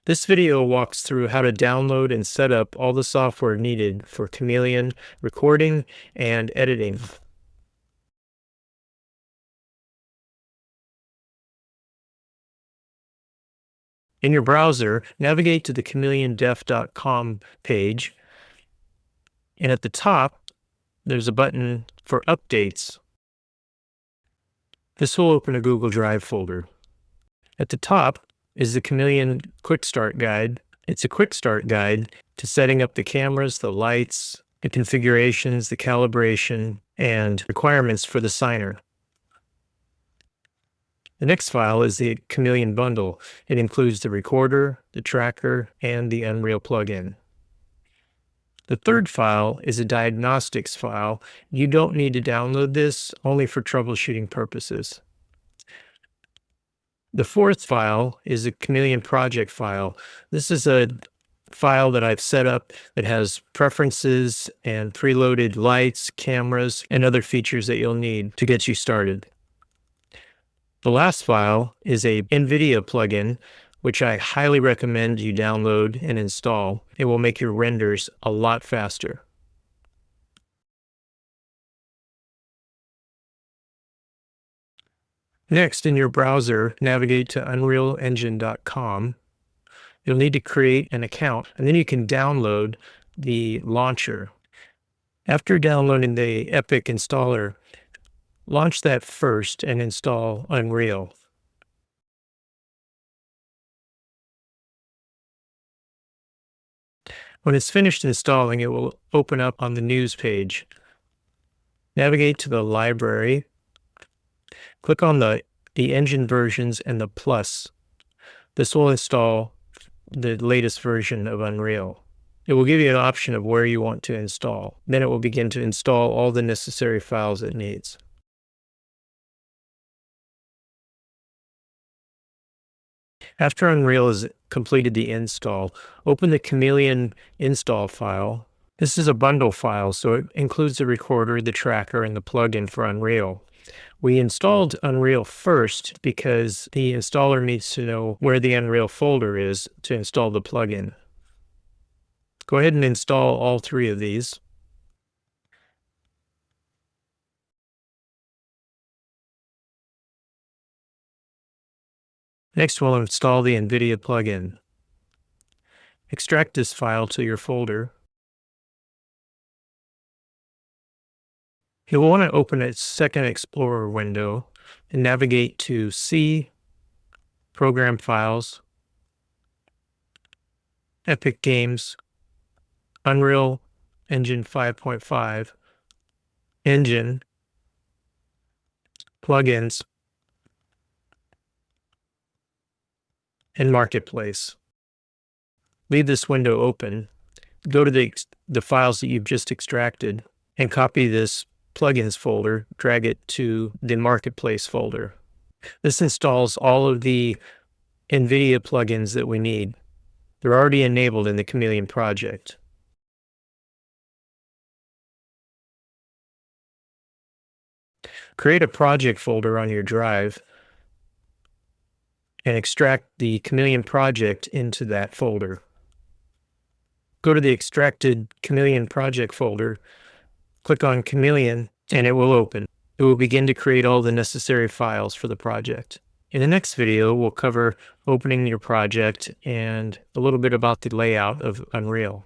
This video walks through how to download and set up all the software needed for Chameleon recording and editing. In your browser, navigate to the ChameleonDef.com page, and at the top, there's a button for updates. This will open a Google Drive folder. At the top is the Chameleon Quick Start Guide. It's a quick start guide to setting up the cameras, the lights, the configurations, the calibration, and requirements for the signer. The next file is the Chameleon Bundle. It includes the recorder, the tracker, and the Unreal plugin. The third file is a diagnostics file. You don't need to download this, only for troubleshooting purposes. The fourth file is a Chameleon Project file. This is a file that I've set up that has preferences and preloaded lights, cameras, and other features that you'll need to get you started. The last file is a Nvidia plugin, which I highly recommend you download and install. It will make your renders a lot faster. Next, in your browser, navigate to unrealengine.com. You'll need to create an account, and then you can download the launcher. After downloading the Epic installer, launch that first and install Unreal. When it's finished installing, it will open up on the news page. Navigate to the library. Click on the engine versions and the plus. This will install the latest version of Unreal. It will give you an option of where you want to install. Then it will begin to install all the necessary files it needs. After Unreal has completed the install, open the Chameleon install file. This is a bundle file, so it includes the recorder, the tracker, and the plugin for Unreal. We installed Unreal first because the installer needs to know where the Unreal folder is to install the plugin. Go ahead and install all three of these. Next, we'll install the Nvidia plugin. Extract this file to your folder. You'll want to open a second Explorer window and navigate to C, Program Files, Epic Games, Unreal Engine 5.5, Engine, Plugins, and Marketplace. Leave this window open. Go to the files that you've just extracted and copy this plugins folder, drag it to the Marketplace folder. This installs all of the Nvidia plugins that we need. They're already enabled in the Chameleon project. Create a project folder on your drive and extract the Chameleon project into that folder. Go to the extracted Chameleon project folder, click on Chameleon, and it will open. It will begin to create all the necessary files for the project. In the next video, we'll cover opening your project and a little bit about the layout of Unreal.